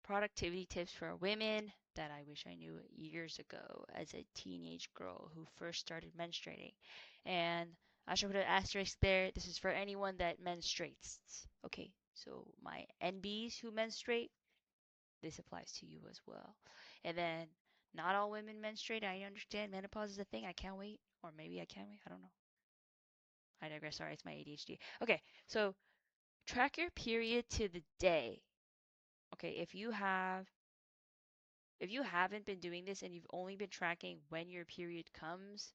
productivity tips for women that I wish I knew years ago as a teenage girl who first started menstruating. And I should put an asterisk there. This is for anyone that menstruates. Okay, so my NBs who menstruate, this applies to you as well. And then, not all women menstruate. I understand menopause is a thing. I can't wait. Or maybe I can't wait. I don't know. I digress. Sorry, it's my ADHD. Okay, so track your period to the day. Okay, if you haven't been doing this and you've only been tracking when your period comes,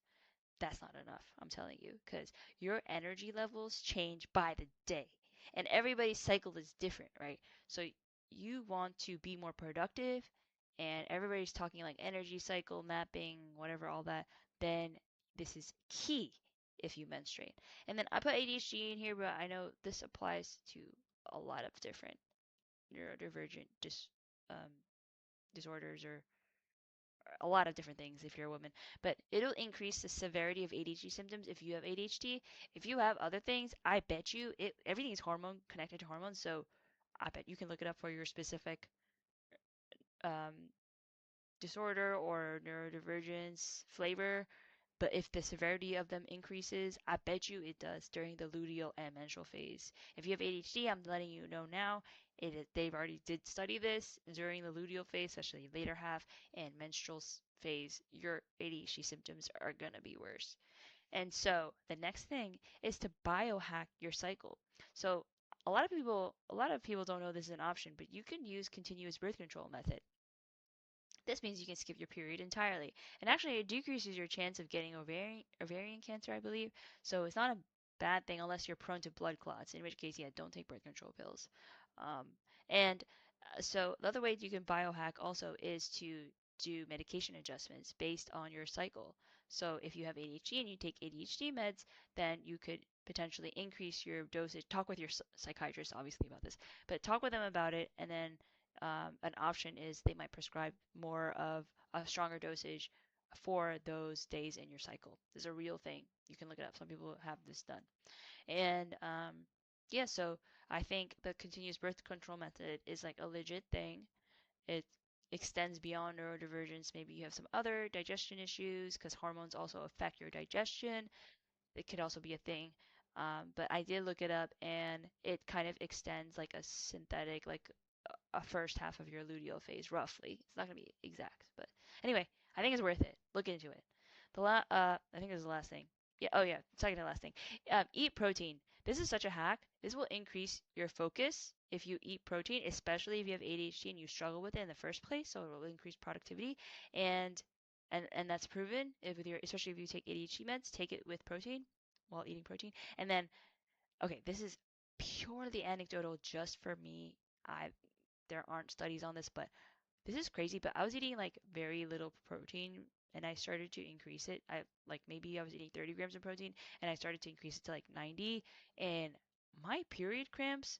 that's not enough, I'm telling you, because your energy levels change by the day. And everybody's cycle is different, right? So you want to be more productive, and everybody's talking like energy cycle, mapping, whatever, all that, then this is key if you menstruate. And then I put ADHD in here, but I know this applies to a lot of different neurodivergent um, disorders or a lot of different things if you're a woman, but it'll increase the severity of ADHD symptoms if you have ADHD. If you have other things, I bet you everything is hormone connected to hormones, so I bet you can look it up for your specific um, disorder or neurodivergence flavor. But if the severity of them increases, I bet you it does during the luteal and menstrual phase. If you have ADHD, I'm letting you know now. They've already did study this during the luteal phase, especially later half and menstrual phase. Your ADHD symptoms are gonna be worse. And so the next thing is to biohack your cycle. So a lot of people don't know this is an option, but you can use continuous birth control method. This means you can skip your period entirely. And actually, it decreases your chance of getting ovarian cancer, I believe. So it's not a bad thing unless you're prone to blood clots, in which case, yeah, don't take birth control pills. Um, and so the other way you can biohack also is to do medication adjustments based on your cycle. So if you have ADHD and you take ADHD meds, then you could potentially increase your dosage. Talk with your psychiatrist, obviously, about this, but talk with them about it, and then an option is they might prescribe more of a stronger dosage for those days in your cycle. This is a real thing. You can look it up. Some people have this done. And yeah, so I think the continuous birth control method is like a legit thing. It extends beyond neurodivergence. Maybe you have some other digestion issues because hormones also affect your digestion. It could also be a thing. But I did look it up and it kind of extends like a synthetic, like a first half of your luteal phase, roughly. It's not going to be exact, but anyway, I think it's worth it. Look into it. I think this is the last thing. Yeah, oh yeah, second to last thing. Eat protein. This is such a hack. This will increase your focus if you eat protein, especially if you have ADHD and you struggle with it in the first place. So it will increase productivity, and and that's proven. If with your, especially if you take ADHD meds, take it with protein while eating protein. And then, okay, this is purely anecdotal, just for me. I There aren't studies on this, but this is crazy. But I was eating like very little protein and I started to increase it. Maybe I was eating 30 grams of protein and I started to increase it to like 90. And my period cramps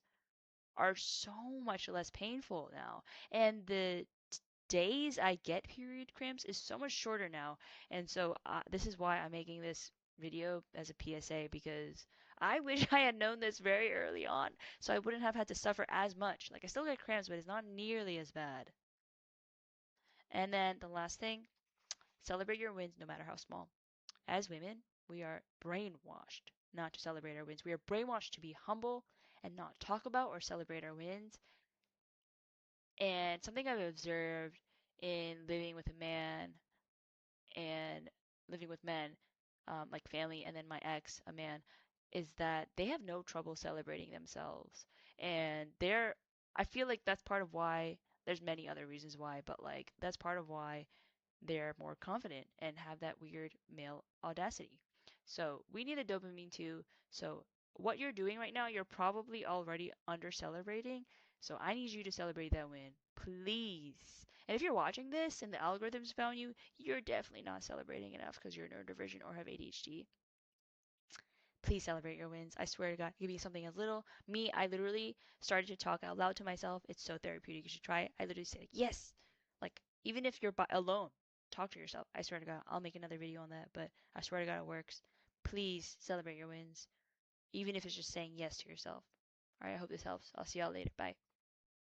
are so much less painful now. And the days I get period cramps is so much shorter now. And so this is why I'm making this video as a PSA because I wish I had known this very early on so I wouldn't have had to suffer as much. Like I still get cramps, but it's not nearly as bad. And then the last thing, celebrate your wins no matter how small. As women, we are brainwashed not to celebrate our wins. We are brainwashed to be humble and not talk about or celebrate our wins. And something I've observed in living with a man and living with men, like family, and then my ex, a man, is that they have no trouble celebrating themselves. And I feel like that's part of why, there's many other reasons why, but like that's part of why they're more confident and have that weird male audacity. So we need a dopamine too. So what you're doing right now, you're probably already under celebrating. So I need you to celebrate that win, please. And if you're watching this and the algorithms found you, you're definitely not celebrating enough because you're neurodivergent or have ADHD. Please celebrate your wins. I swear to God, give me something as little. Me, I literally started to talk out loud to myself. It's so therapeutic. You should try it. I literally say, like, yes. Like, even if you're alone, talk to yourself. I swear to God, I'll make another video on that, but I swear to God, it works. Please celebrate your wins, even if it's just saying yes to yourself. All right, I hope this helps. I'll see y'all later. Bye.